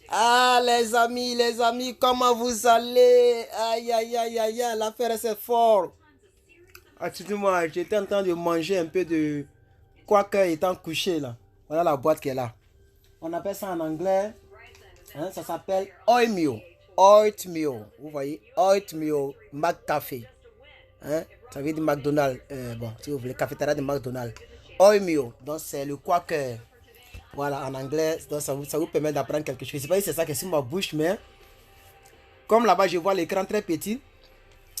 Ah, les amis, comment vous allez? Aïe, aïe, aïe, aïe, aïe, l'affaire c'est fort. Excusez-moi, j'étais en train de manger un peu de quaker étant couché là. Voilà la boîte qui est là. On appelle ça en anglais, hein, ça s'appelle oatmeal. Oatmeal, vous voyez, oatmeal McCafé. Hein? Ça veut dire McDonald's. Bon, si vous voulez, cafétéria de McDonald's. Oatmeal, donc c'est le quaker. Voilà, en anglais, donc ça vous permet d'apprendre quelque chose. Je ne sais pas si c'est ça qui est sur ma bouche, mais comme là-bas, je vois l'écran très petit.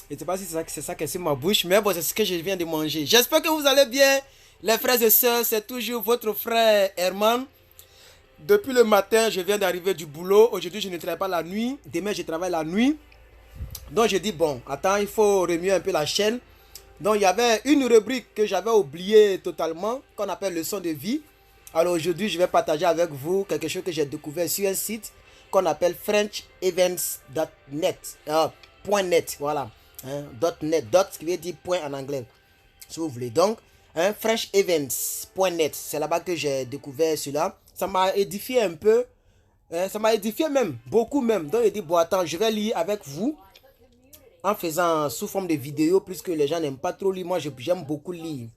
Je ne sais pas si c'est ça qui est sur ma bouche, mais bon, c'est ce que je viens de manger. J'espère que vous allez bien, les frères et sœurs. C'est toujours votre frère Herman. Depuis le matin, je viens d'arriver du boulot. Aujourd'hui, je ne travaille pas la nuit. Demain, je travaille la nuit. Donc, je dis, bon, attends, il faut remuer un peu la chaîne. Donc, il y avait une rubrique que j'avais oubliée totalement, qu'on appelle leçon de vie. Alors, aujourd'hui, je vais partager avec vous quelque chose que j'ai découvert sur un site qu'on appelle frenchevents.net. .net, voilà. Hein, .net, dot, ce qui veut dire point en anglais, si vous voulez. Donc, hein, frenchevents.net, c'est là-bas que j'ai découvert cela. Ça m'a édifié un peu. Hein, ça m'a édifié même, beaucoup même. Donc, je dis, bon, attends, je vais lire avec vous en faisant sous forme de vidéo, puisque les gens n'aiment pas trop lire. Moi, j'aime beaucoup lire.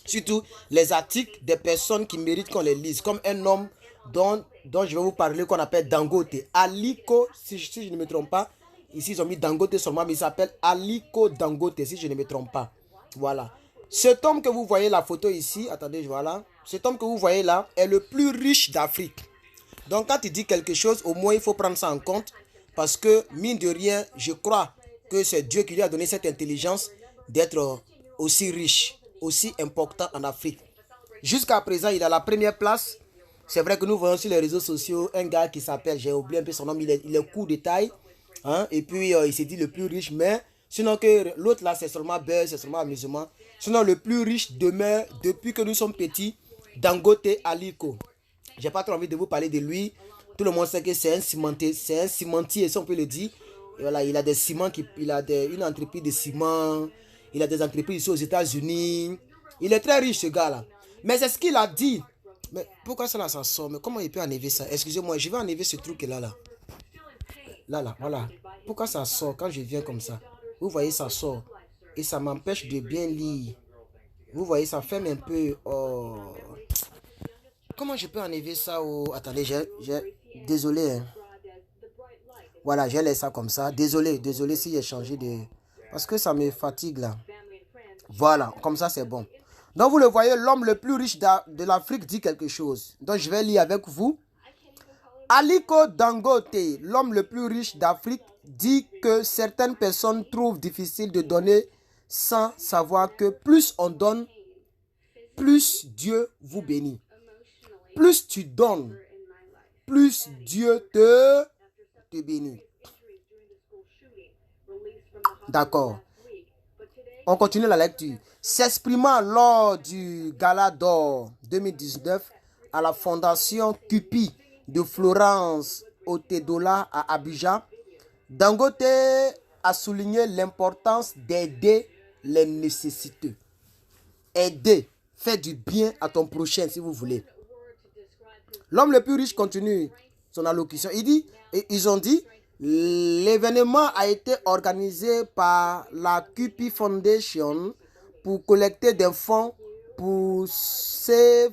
Surtout les articles des personnes qui méritent qu'on les lise. Comme un homme dont je vais vous parler, qu'on appelle Dangote. Aliko, si je ne me trompe pas. Ici, ils ont mis Dangote seulement, mais il s'appelle Aliko Dangote, si je ne me trompe pas. Voilà. Cet homme que vous voyez la photo ici, attendez, voilà. Cet homme que vous voyez là est le plus riche d'Afrique. Donc, quand il dit quelque chose, au moins, il faut prendre ça en compte. Parce que, mine de rien, je crois que c'est Dieu qui lui a donné cette intelligence d'être aussi riche, aussi important en Afrique. Jusqu'à présent, il est à la première place. C'est vrai que nous voyons sur les réseaux sociaux un gars qui s'appelle, j'ai oublié un peu son nom, il est court de taille. Hein, et puis, il s'est dit le plus riche. Mais sinon que l'autre là, c'est seulement beurre, c'est seulement amusement. Sinon, le plus riche demeure, depuis que nous sommes petits, Dangote Aliko. J'ai pas trop envie de vous parler de lui. Tout le monde sait que c'est un cimentier, si on peut le dire. Et voilà, il a des ciments, une entreprise de ciment. Il a des entreprises ici aux États-Unis. Il est très riche, ce gars-là. Mais c'est ce qu'il a dit. Mais pourquoi ça là, ça sort? Mais comment il peut enlever ça? Excusez-moi, je vais enlever ce truc là, là. Là, voilà. Pourquoi ça sort quand je viens comme ça? Vous voyez, ça sort. Et ça m'empêche de bien lire. Vous voyez, ça ferme un peu. Oh. Comment je peux enlever ça? Oh. Attendez, désolé. Hein. Voilà, j'ai laissé ça comme ça. Désolé si j'ai changé de... Parce que ça me fatigue là. Voilà, comme ça c'est bon. Donc vous le voyez, l'homme le plus riche de l'Afrique dit quelque chose. Donc je vais lire avec vous. Aliko Dangote, l'homme le plus riche d'Afrique, dit que certaines personnes trouvent difficile de donner sans savoir que plus on donne, plus Dieu vous bénit. Plus tu donnes, plus Dieu te bénit. D'accord. On continue la lecture. S'exprimant lors du Gala d'Or 2019 à la Fondation Cupi de Florence Otedola à Abidjan, Dangote a souligné l'importance d'aider les nécessiteux. Aider, faire du bien à ton prochain si vous voulez. L'homme le plus riche continue son allocution. Ils ont dit, l'événement a été organisé par la Cupi Foundation pour collecter des fonds pour Save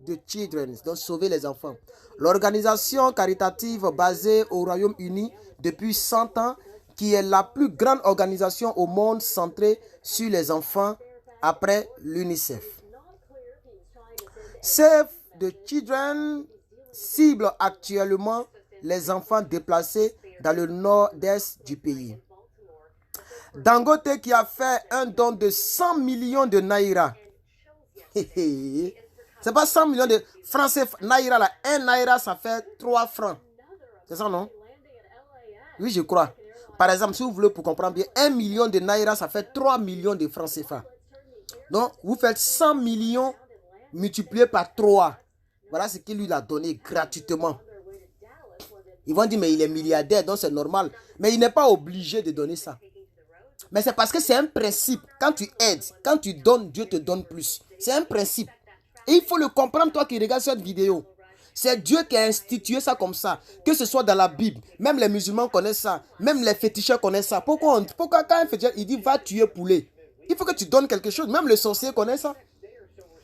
the Children, donc sauver les enfants. L'organisation caritative basée au Royaume-Uni depuis 100 ans, qui est la plus grande organisation au monde centrée sur les enfants après l'UNICEF. Save the Children cible actuellement les enfants déplacés dans le nord-est du pays. Dangote qui a fait un don de 100 millions de naira. C'est pas 100 millions de francs naira là. Un naira ça fait 3 francs. C'est ça non? Oui je crois. Par exemple si vous voulez pour comprendre bien, 1 million de naira ça fait 3 millions de francs CFA. Donc vous faites 100 millions multiplié par 3. Voilà ce qu'il lui a donné gratuitement. Ils vont dire mais il est milliardaire donc c'est normal. Mais il n'est pas obligé de donner ça. Mais c'est parce que c'est un principe. Quand tu aides, quand tu donnes, Dieu te donne plus. C'est un principe. Et il faut le comprendre, toi qui regardes cette vidéo. C'est Dieu qui a institué ça comme ça. Que ce soit dans la Bible. Même les musulmans connaissent ça. Même les féticheurs connaissent ça. Pourquoi quand un féticheur, il dit va tuer poulet. Il faut que tu donnes quelque chose. Même le sorcier connaît ça.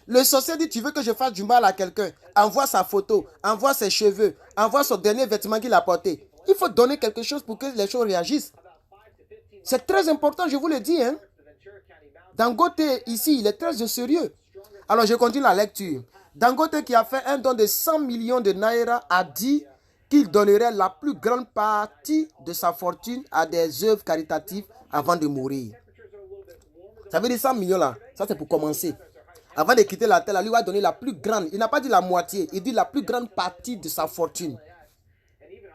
Le sorcier dit, tu veux que je fasse du mal à quelqu'un. Envoie sa photo. Envoie ses cheveux. Envoie son dernier vêtement qu'il a porté. Il faut donner quelque chose pour que les choses réagissent. C'est très important, je vous le dis. Hein? Dangote, ici, il est très sérieux. Alors, je continue la lecture. Dangote, qui a fait un don de 100 millions de naira, a dit qu'il donnerait la plus grande partie de sa fortune à des œuvres caritatives avant de mourir. Ça veut dire 100 millions là. Ça, c'est pour commencer. Avant de quitter la terre, lui va donner la plus grande. Il n'a pas dit la moitié. Il dit la plus grande partie de sa fortune.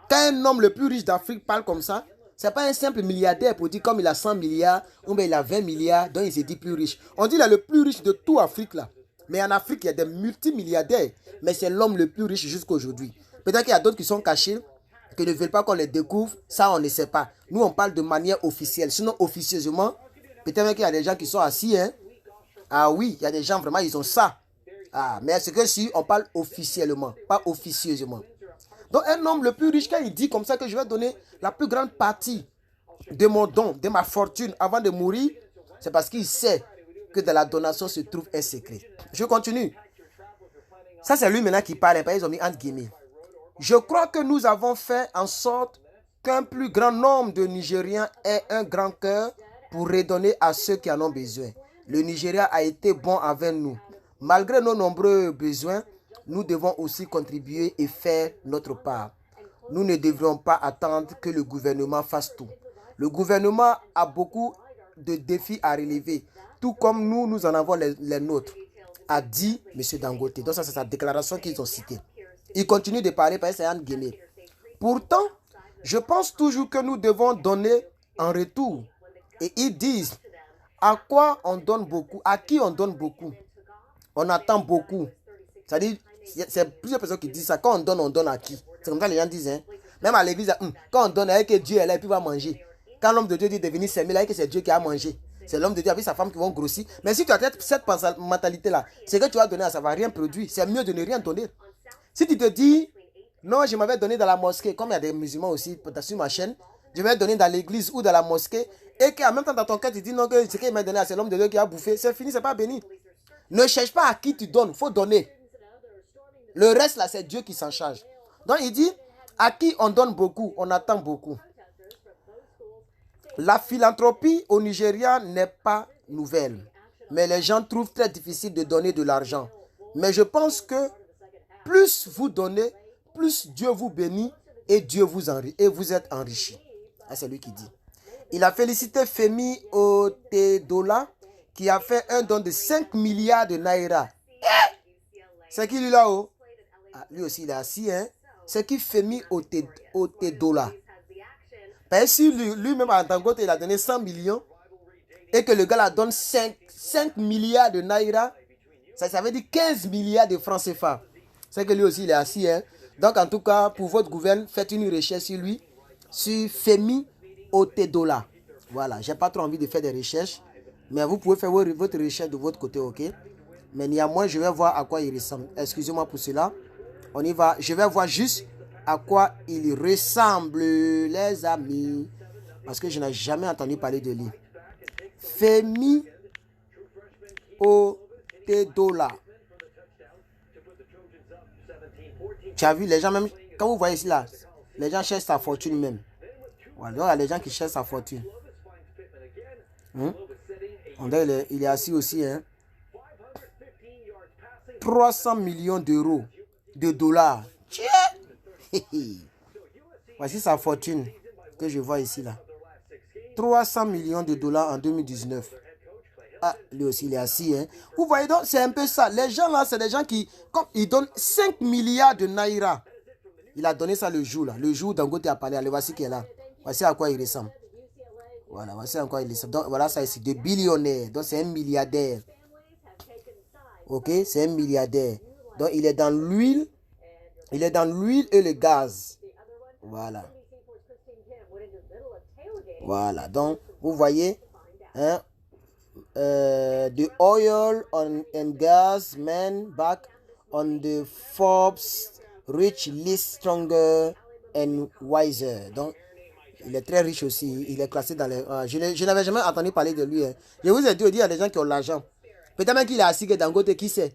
Quand un homme le plus riche d'Afrique parle comme ça, ce n'est pas un simple milliardaire pour dire comme il a 100 milliards ou bien il a 20 milliards, donc il s'est dit plus riche. On dit qu'il est le plus riche de toute Afrique là. Mais en Afrique, il y a des multimilliardaires. Mais c'est l'homme le plus riche jusqu'à aujourd'hui. Peut-être qu'il y a d'autres qui sont cachés, qui ne veulent pas qu'on les découvre. Ça, on ne sait pas. Nous, on parle de manière officielle. Sinon, officieusement, peut-être qu'il y a des gens qui sont assis. Hein? Ah oui, il y a des gens vraiment, ils ont ça. Ah, mais c'est que si on parle officiellement, pas officieusement. Donc, un homme le plus riche, quand il dit comme ça que je vais donner la plus grande partie de mon don, de ma fortune avant de mourir, c'est parce qu'il sait que dans la donation se trouve un secret. Je continue. Ça, c'est lui maintenant qui parle. Ils ont mis entre guillemets. Je crois que nous avons fait en sorte qu'un plus grand nombre de Nigériens aient un grand cœur pour redonner à ceux qui en ont besoin. Le Nigeria a été bon avec nous. Malgré nos nombreux besoins, nous devons aussi contribuer et faire notre part. Nous ne devrions pas attendre que le gouvernement fasse tout. Le gouvernement a beaucoup de défis à relever, tout comme nous en avons les nôtres, a dit M. Dangote. Donc ça, c'est sa déclaration qu'ils ont citée. Il continue de parler par Sayan Guéné. Pourtant, je pense toujours que nous devons donner en retour. Et ils disent, à quoi on donne beaucoup, à qui on donne beaucoup. On attend beaucoup. C'est-à-dire, c'est plusieurs personnes qui disent ça. Quand on donne à qui? C'est comme ça que les gens disent. Hein? Même à l'église, quand on donne, avec Dieu est là et puis va manger. Quand l'homme de Dieu dit de venir s'aimer, là, c'est Dieu qui a mangé. C'est l'homme de Dieu avec sa femme qui vont grossir. Mais si tu as cette mentalité-là, c'est que tu vas donner, ça ne va rien produire. C'est mieux de ne rien donner. Si tu te dis, non, je m'avais donné dans la mosquée, comme il y a des musulmans aussi sur ma chaîne, je vais donner dans l'église ou dans la mosquée, et qu'en même temps dans ton cœur, tu dis non, que ce qu'il m'a donné, c'est l'homme de Dieu qui a bouffé, c'est fini, c'est pas béni. Ne cherche pas à qui tu donnes, il faut donner. Le reste là, c'est Dieu qui s'en charge. Donc il dit, à qui on donne beaucoup, on attend beaucoup. La philanthropie au Nigeria n'est pas nouvelle, mais les gens trouvent très difficile de donner de l'argent. Mais je pense que plus vous donnez, plus Dieu vous bénit et Dieu vous enrichit et vous êtes enrichi. C'est lui qui dit. Il a félicité Femi Otedola qui a fait un don de 5 milliards de naira. C'est qui lui là-haut? Lui aussi il est assis. Hein? C'est qui Femi Otedola. Parce que si lui-même en Dangote il a donné 100 millions et que le gars la donne 5 milliards de naira, ça veut dire 15 milliards de francs CFA. C'est que lui aussi il est assis. Hein? Donc en tout cas, pour votre gouvernement, faites une recherche sur lui, sur Femi Otedola. Voilà, j'ai pas trop envie de faire des recherches, mais vous pouvez faire votre recherche de votre côté, ok? Mais néanmoins, je vais voir à quoi il ressemble. Excusez-moi pour cela. On y va. Je vais voir juste à quoi il ressemble, les amis. Parce que je n'ai jamais entendu parler de lui. Femi Otedola. Tu as vu, les gens même, quand vous voyez ici là, les gens cherchent sa fortune même. Voilà, donc il y a les gens qui cherchent sa fortune. Il est assis aussi. Hein? 300 millions d'euros, de dollars. Voici sa fortune que je vois ici là. 300 millions de dollars en 2019. Ah, lui aussi il est assis. Hein? Vous voyez donc, c'est un peu ça. Les gens là, c'est des gens qui, comme ils donnent 5 milliards de naira. Il a donné ça le jour là. Le jour où Dangote a parlé. Allez, voici qui est là. Voici à quoi il ressemble. Voilà, voici à quoi il ressemble. Donc voilà ça ici, de billionnaire. Donc c'est un milliardaire. Ok, c'est un milliardaire. Donc il est dans l'huile. Il est dans l'huile et le gaz. Voilà. Voilà, donc vous voyez, hein, the oil and gas man back on the Forbes rich list stronger and wiser. Donc, il est très riche aussi. Il est classé dans les... je n'avais jamais entendu parler de lui. Hein. Je vous ai dit, il y a des gens qui ont l'argent. Peut-être même qu'il a assis que Dangote, qui sait?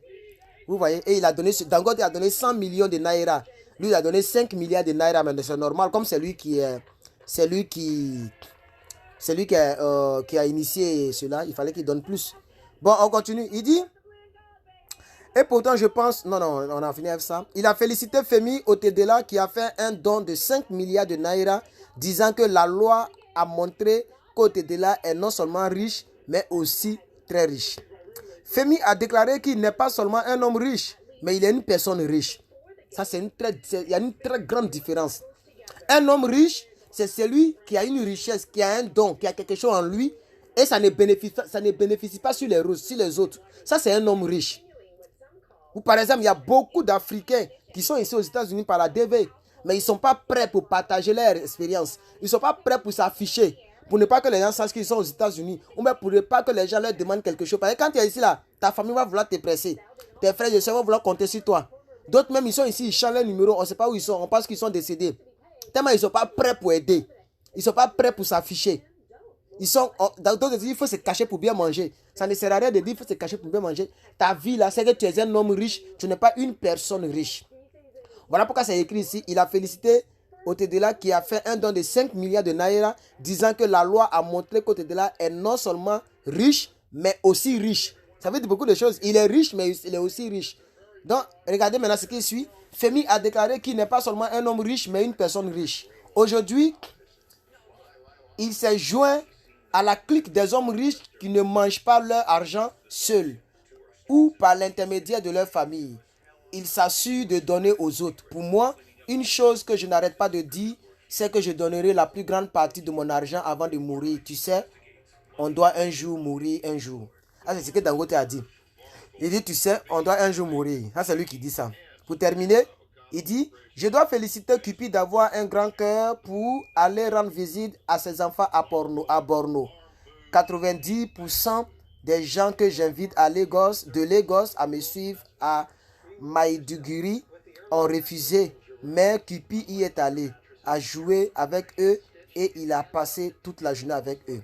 Vous voyez? Et il a donné... Dangote a donné 100 millions de naira. Lui, il a donné 5 milliards de naira. Mais c'est normal. Comme c'est lui qui est... C'est lui qui a initié cela. Il fallait qu'il donne plus. Bon, on continue. Il dit... Et pourtant, je pense... Non, on a fini avec ça. Il a félicité Femi Otedela qui a fait un don de 5 milliards de naira, disant que la loi a montré qu'Otedela est non seulement riche, mais aussi très riche. Femi a déclaré qu'il n'est pas seulement un homme riche, mais il est une personne riche. Ça, il y a une très grande différence. Un homme riche, c'est celui qui a une richesse, qui a un don, qui a quelque chose en lui, et ça ne bénéficie pas sur les autres. Ça, c'est un homme riche. Ou par exemple, il y a beaucoup d'Africains qui sont ici aux États-Unis par la DV, mais ils ne sont pas prêts pour partager leur expérience. Ils ne sont pas prêts pour s'afficher, pour ne pas que les gens sachent qu'ils sont aux États-Unis, ou même pour ne pas que les gens leur demandent quelque chose. Parce que quand tu es ici, là, ta famille va vouloir te presser. Tes frères et soeurs vont vouloir compter sur toi. D'autres même, ils sont ici, ils changent leur numéro, on ne sait pas où ils sont, on pense qu'ils sont décédés. Tellement ils ne sont pas prêts pour aider. Ils ne sont pas prêts pour s'afficher. Ils sont, dans d'autres, il faut se cacher pour bien manger. Ça ne sert à rien de dire qu'il faut se cacher pour bien manger. Ta vie là, c'est que tu es un homme riche, tu n'es pas une personne riche. Voilà pourquoi c'est écrit ici. Il a félicité Otedela qui a fait un don de 5 milliards de naira, disant que la loi a montré qu'Otedela est non seulement riche, mais aussi riche. Ça veut dire beaucoup de choses. Il est riche, mais il est aussi riche. Donc, regardez maintenant ce qui suit. Femi a déclaré qu'il n'est pas seulement un homme riche, mais une personne riche. Aujourd'hui, il s'est joint à la clique des hommes riches qui ne mangent pas leur argent seuls ou par l'intermédiaire de leur famille. Ils s'assurent de donner aux autres. Pour moi, une chose que je n'arrête pas de dire, c'est que je donnerai la plus grande partie de mon argent avant de mourir. Tu sais, on doit un jour mourir un jour. Ah, c'est ce que Dangote a dit. Il dit, tu sais, on doit un jour mourir. Ah, c'est lui qui dit ça. Pour terminer, il dit, je dois féliciter Cupid d'avoir un grand cœur pour aller rendre visite à ses enfants à Borno. 90% des gens que j'invite de Lagos à me suivre à Maiduguri ont refusé. Mais Cupid y est allé, a joué avec eux et il a passé toute la journée avec eux.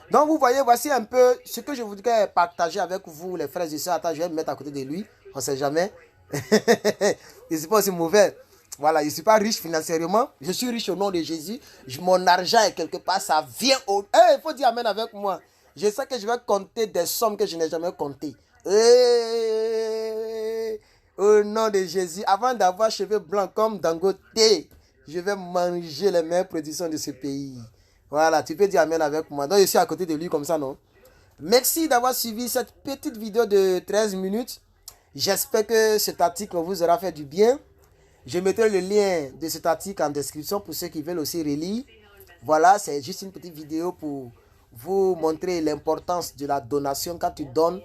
Donc vous voyez, voici un peu ce que je voudrais partager avec vous, les frères et sœurs. Attends, je vais me mettre à côté de lui, on ne sait jamais. Il n'est pas aussi mauvais. Voilà, je ne suis pas riche financièrement. Je suis riche au nom de Jésus. Mon argent est quelque part, ça vient au... Il faut dire amen avec moi. Je sais que je vais compter des sommes que je n'ai jamais comptées. Au nom de Jésus, avant d'avoir cheveux blancs comme Dangote, je vais manger les meilleures productions de ce pays. Voilà, tu peux dire amen avec moi. Donc je suis à côté de lui comme ça, non? Merci d'avoir suivi cette petite vidéo de 13 minutes. J'espère que cet article vous aura fait du bien. Je mettrai le lien de cet article en description pour ceux qui veulent aussi relire. Voilà, c'est juste une petite vidéo pour vous montrer l'importance de la donation. Quand tu donnes,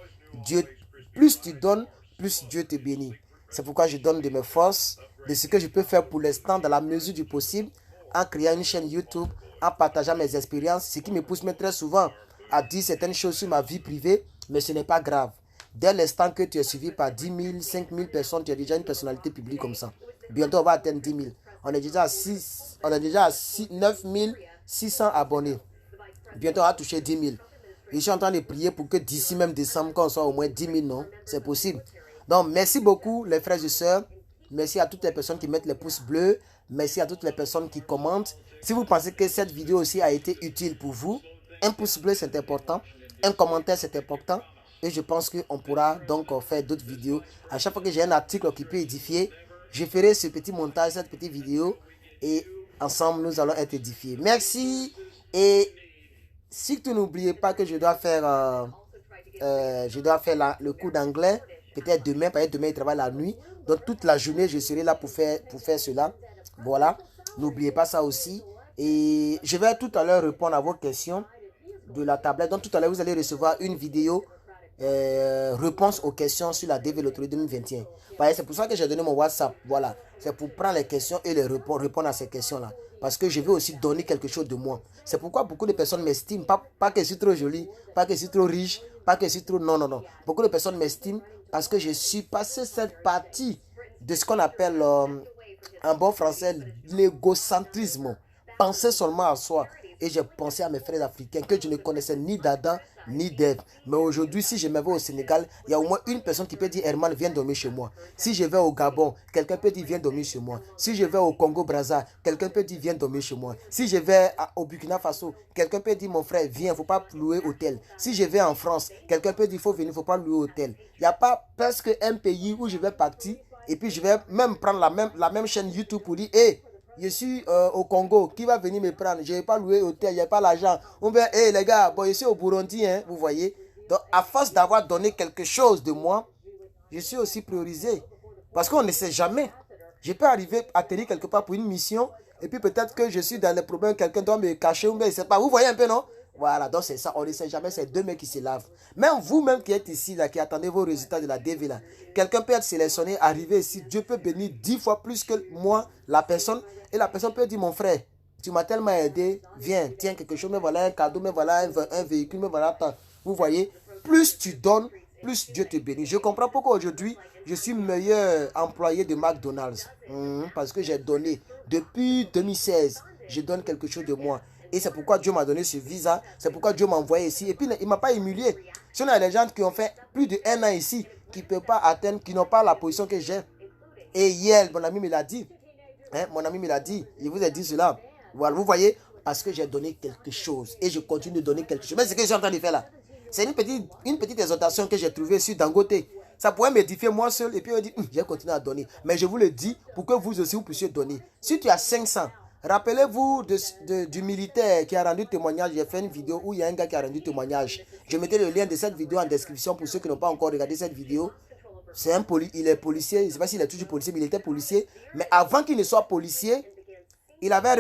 plus tu donnes, plus Dieu te bénit. C'est pourquoi je donne de mes forces, de ce que je peux faire pour l'instant dans la mesure du possible, en créant une chaîne YouTube, en partageant mes expériences, ce qui me pousse très souvent à dire certaines choses sur ma vie privée, mais ce n'est pas grave. Dès l'instant que tu es suivi par 10 000, 5 000 personnes, tu es déjà une personnalité publique comme ça. Bientôt, on va atteindre 10 000. On est déjà à 9 600 abonnés. Bientôt, on va toucher 10 000. Je suis en train de prier pour que d'ici même décembre, qu'on soit au moins 10 000, non? C'est possible. Donc, merci beaucoup, les frères et sœurs. Merci à toutes les personnes qui mettent les pouces bleus. Merci à toutes les personnes qui commentent. Si vous pensez que cette vidéo aussi a été utile pour vous, un pouce bleu, c'est important. Un commentaire, c'est important. Et je pense qu'on pourra donc faire d'autres vidéos. À chaque fois que j'ai un article qui peut édifier, je ferai ce petit montage, cette petite vidéo. Et ensemble, nous allons être édifiés. Merci. Et surtout, n'oubliez pas que je dois faire le cours d'anglais. Peut-être demain, parce que demain, il travaille la nuit. Donc, toute la journée, je serai là pour faire cela. Voilà. N'oubliez pas ça aussi. Et je vais tout à l'heure répondre à vos questions de la tablette. Donc, tout à l'heure, vous allez recevoir une vidéo réponse aux questions sur la DV Loterie 2021. C'est pour ça que j'ai donné mon WhatsApp. Voilà. C'est pour prendre les questions et les répondre à ces questions-là. Parce que je veux aussi donner quelque chose de moi. C'est pourquoi beaucoup de personnes m'estiment. Pas que je suis trop jolie, pas que je suis trop riche, pas que je suis trop... Non, non, non. Beaucoup de personnes m'estiment parce que je suis passé cette partie de ce qu'on appelle, en bon français, l'égocentrisme. Penser seulement à soi. Et j'ai pensé à mes frères africains que je ne connaissais ni d'Adam ni d'Ève. Mais aujourd'hui, si je me vais au Sénégal, il y a au moins une personne qui peut dire Herman, viens dormir chez moi. Si je vais au Gabon, quelqu'un peut dire viens dormir chez moi. Si je vais au Congo-Brazza, quelqu'un peut dire viens dormir chez moi. Si je vais au Burkina Faso, quelqu'un peut dire mon frère, viens, il ne faut pas louer hôtel. Si je vais en France, quelqu'un peut dire il faut venir, il ne faut pas louer hôtel. Il n'y a pas presque un pays où je vais partir et puis je vais même prendre la même chaîne YouTube pour dire hé, je suis au Congo, qui va venir me prendre? Je n'ai pas loué hôtel, je n'ai pas l'argent. On va, hé les gars, bon, je suis au Burundi, hein, vous voyez. Donc, à force d'avoir donné quelque chose de moi, je suis aussi priorisé. Parce qu'on ne sait jamais. Je peux arriver, atterrir quelque part pour une mission, et puis peut-être que je suis dans les problèmes, quelqu'un doit me cacher, ou bien je ne sais pas. Vous voyez un peu, non? Voilà, donc c'est ça, on ne sait jamais, c'est deux mecs qui se lavent. Même vous-même qui êtes ici, là, qui attendez vos résultats de la DV, là, quelqu'un peut être sélectionné, arriver ici, Dieu peut bénir 10 fois plus que moi, la personne, et la personne peut dire, mon frère, tu m'as tellement aidé, viens, tiens quelque chose, mais voilà un cadeau, mais voilà un véhicule, mais voilà, vous voyez, plus tu donnes, plus Dieu te bénit. Je comprends pourquoi aujourd'hui, je suis meilleur employé de McDonald's, parce que j'ai donné, depuis 2016, je donne quelque chose de moi. Et c'est pourquoi Dieu m'a donné ce visa. C'est pourquoi Dieu m'a envoyé ici. Et puis, il ne m'a pas humilié. Si on a des gens qui ont fait plus d'1 an ici, qui ne peuvent pas atteindre, qui n'ont pas la position que j'ai. Et hier, mon ami me l'a dit. Mon ami me l'a dit. Il vous a dit cela. Voilà, vous voyez, parce que j'ai donné quelque chose. Et je continue de donner quelque chose. Mais ce que je suis en train de faire là, c'est une petite exhortation que j'ai trouvée sur Dangote. Ça pourrait m'édifier moi seul. Et puis, on dit, j'ai continué à donner. Mais je vous le dis pour que vous aussi, vous puissiez donner. Si tu as 500, rappelez-vous du militaire qui a rendu témoignage. J'ai fait une vidéo où il y a un gars qui a rendu témoignage. Je mettrai le lien de cette vidéo en description pour ceux qui n'ont pas encore regardé cette vidéo. Il est policier. Je ne sais pas s'il est toujours policier, mais il était policier. Mais avant qu'il ne soit policier, il avait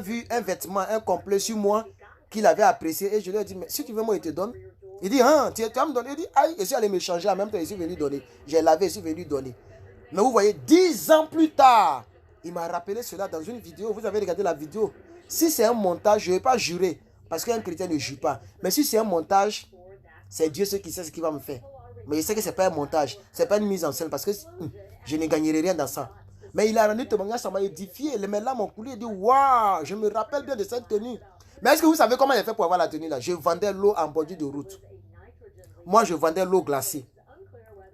vu un vêtement, un complet sur moi qu'il avait apprécié. Et je lui ai dit, mais si tu veux, moi, il te donne. Il dit, tu vas me donner. Il dit, aïe, je suis allé me changer. En même temps, je suis venu donner. J'ai lavé, je suis venu donner. Mais vous voyez, 10 ans plus tard, il m'a rappelé cela dans une vidéo. Vous avez regardé la vidéo. Si c'est un montage, je ne vais pas jurer. Parce qu'un chrétien ne jure pas. Mais si c'est un montage, c'est Dieu qui sait ce qu'il va me faire. Mais je sais que ce n'est pas un montage. Ce n'est pas une mise en scène. Parce que je ne gagnerai rien dans ça. Mais il a rendu témoignage, ça m'a édifié. Les mains là m'ont coulé. Il dit, waouh, je me rappelle bien de cette tenue. Mais est-ce que vous savez comment il a fait pour avoir la tenue là? Je vendais l'eau en bordure de route. Moi, je vendais l'eau glacée.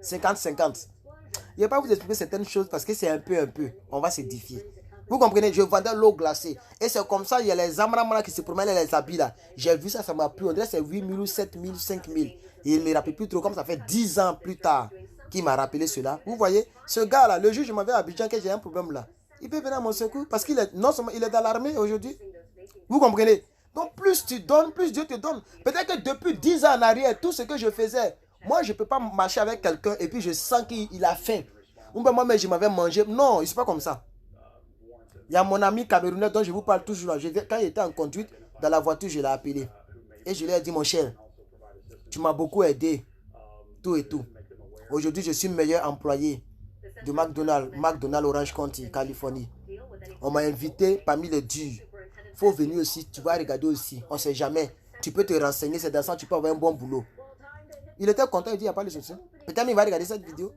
50-50. Je ne vais pas vous expliquer certaines choses parce que c'est un peu. On va s'édifier. Vous comprenez? Je vendais l'eau glacée. Et c'est comme ça, il y a les amramana qui se promènent les habits là. J'ai vu ça, ça m'a plu. On dirait que c'est 8 000 ou 7 000, 5 000. Et il ne me rappelle plus trop, comme ça fait 10 ans plus tard qu'il m'a rappelé cela. Vous voyez, ce gars là, le jour je m'avais à Abidjan que j'ai un problème là, il peut venir à mon secours parce qu'il est, non seulement il est dans l'armée aujourd'hui. Vous comprenez? Donc plus tu donnes, plus Dieu te donne. Peut-être que depuis 10 ans en arrière, tout ce que je faisais, moi je ne peux pas marcher avec quelqu'un et puis je sens qu'il a faim. Ou bien moi, mais je m'avais mangé. Non, c'est pas comme ça. Il y a mon ami camerounais dont je vous parle toujours. Quand il était en conduite, dans la voiture, je l'ai appelé. Et je lui ai dit, mon cher, tu m'as beaucoup aidé. Tout et tout. Aujourd'hui, je suis meilleur employé de McDonald's Orange County, Californie. On m'a invité parmi les durs. Il faut venir aussi, tu vas regarder aussi. On ne sait jamais. Tu peux te renseigner, c'est dans ça, tu peux avoir un bon boulot. Il était content, il dit, il n'y a pas de souci. Peut-être il va regarder cette vidéo.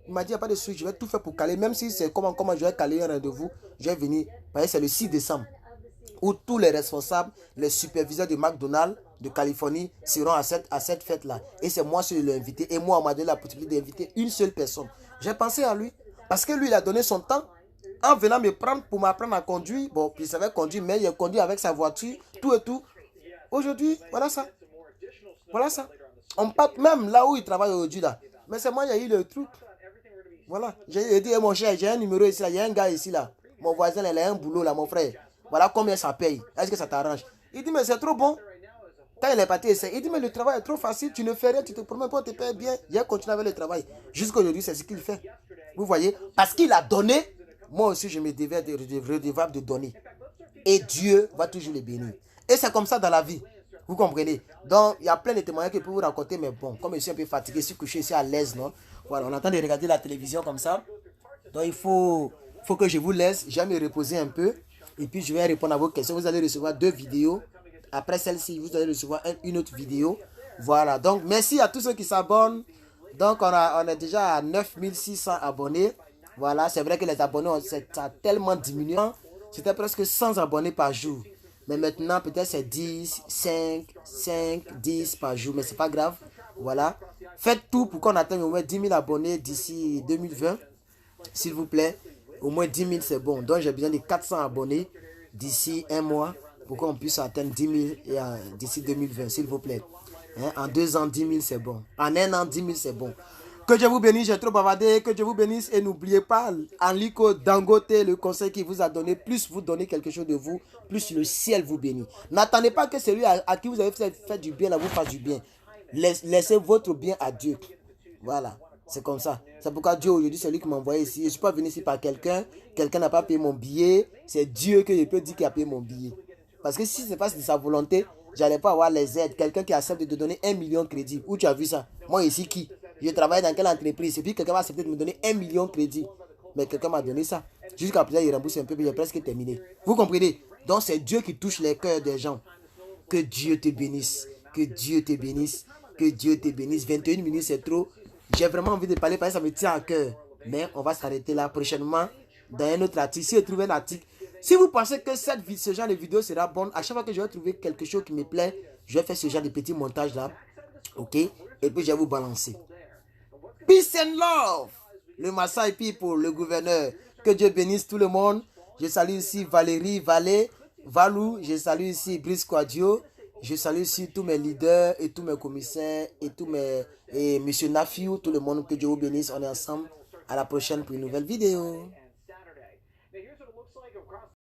Il m'a dit, il n'y a pas de souci, je vais tout faire pour caler. Même si c'est comment je vais caler un rendez-vous, je vais venir. C'est le 6 décembre. Où tous les responsables, les superviseurs de McDonald's de Californie seront à cette fête-là. Et c'est moi qui l'ai invité. Et moi, on m'a donné la possibilité d'inviter une seule personne. J'ai pensé à lui. Parce que lui, il a donné son temps en venant me prendre pour m'apprendre à conduire. Bon, il savait conduire, mais il a conduit avec sa voiture, tout et tout. Aujourd'hui, voilà ça. Voilà ça. On part même là où il travaille aujourd'hui là. Mais c'est moi, il y a eu le truc. Voilà. J'ai dit, mon cher, j'ai un numéro ici là. Il y a un gars ici là. Mon voisin, il a un boulot là, mon frère. Voilà combien ça paye. Est-ce que ça t'arrange? Il dit, mais c'est trop bon. Quand il est parti, il dit, mais le travail est trop facile. Tu ne fais rien, tu te promets pas, on te paye bien. Il a continué avec le travail. Jusqu'à aujourd'hui, c'est ce qu'il fait. Vous voyez? Parce qu'il a donné. Moi aussi, je me redevable de donner. Et Dieu va toujours les bénir. Et c'est comme ça dans la vie. Vous comprenez? Donc, il y a plein de témoignages que je peux vous raconter, mais bon, comme je suis un peu fatigué, je suis couché ici à l'aise, non? Voilà, on attend de regarder la télévision comme ça. Donc, faut que je vous laisse. Je vais me reposer un peu. Et puis, je vais répondre à vos questions. Vous allez recevoir 2 vidéos. Après celle-ci, vous allez recevoir une autre vidéo. Voilà, donc merci à tous ceux qui s'abonnent. Donc, on est déjà à 9600 abonnés. Voilà, c'est vrai que les abonnés, ça a tellement diminué. C'était presque 100 abonnés par jour. Mais maintenant, peut-être c'est 10, 5, 10 par jour. Mais c'est pas grave. Voilà. Faites tout pour qu'on atteigne au moins 10 000 abonnés d'ici 2020. S'il vous plaît. Au moins 10 000, c'est bon. Donc, j'ai besoin de 400 abonnés d'ici un mois pour qu'on puisse atteindre 10 000 d'ici 2020, s'il vous plaît. Hein? En 2 ans, 10 000, c'est bon. En un an, 10 000, c'est bon. Que Dieu vous bénisse, j'ai trop bavardé. Que Dieu vous bénisse et n'oubliez pas, Aliko Dangote, le conseil qu'il vous a donné, plus vous donnez quelque chose de vous, plus le ciel vous bénit. N'attendez pas que celui à qui vous avez fait du bien, là, vous fasse du bien. Laissez votre bien à Dieu. Voilà, c'est comme ça. C'est pourquoi Dieu aujourd'hui, c'est lui qui m'a envoyé ici. Je ne suis pas venu ici par quelqu'un. Quelqu'un n'a pas payé mon billet. C'est Dieu que je peux dire qui a payé mon billet. Parce que si ce n'est pas de sa volonté, je n'allais pas avoir les aides. Quelqu'un qui accepte de te donner 1 million de crédits. Où tu as vu ça? Moi ici qui? Je travaille dans quelle entreprise? Et puis quelqu'un va accepter de me donner 1 million de crédits. Mais quelqu'un m'a donné ça. Jusqu'à présent, il rembourse un peu, mais j'ai presque terminé. Vous comprenez? Donc c'est Dieu qui touche les cœurs des gens. Que Dieu te bénisse. Que Dieu te bénisse. Que Dieu te bénisse. 21 minutes, c'est trop. J'ai vraiment envie de parler parce que ça me tient à cœur. Mais on va s'arrêter là prochainement dans un autre article. Si je trouve un article, si vous pensez que ce genre de vidéo sera bon, à chaque fois que je vais trouver quelque chose qui me plaît, je vais faire ce genre de petit montage là. Ok? Et puis je vais vous balancer. Peace and love. Le Maasai People, le gouverneur. Que Dieu bénisse tout le monde. Je salue ici Valérie Vallée, Valou. Je salue ici Brice Quadio. Je salue ici tous mes leaders et tous mes commissaires et tous mes... Et Monsieur Nafiou, tout le monde. Que Dieu vous bénisse. On est ensemble. À la prochaine pour une nouvelle vidéo.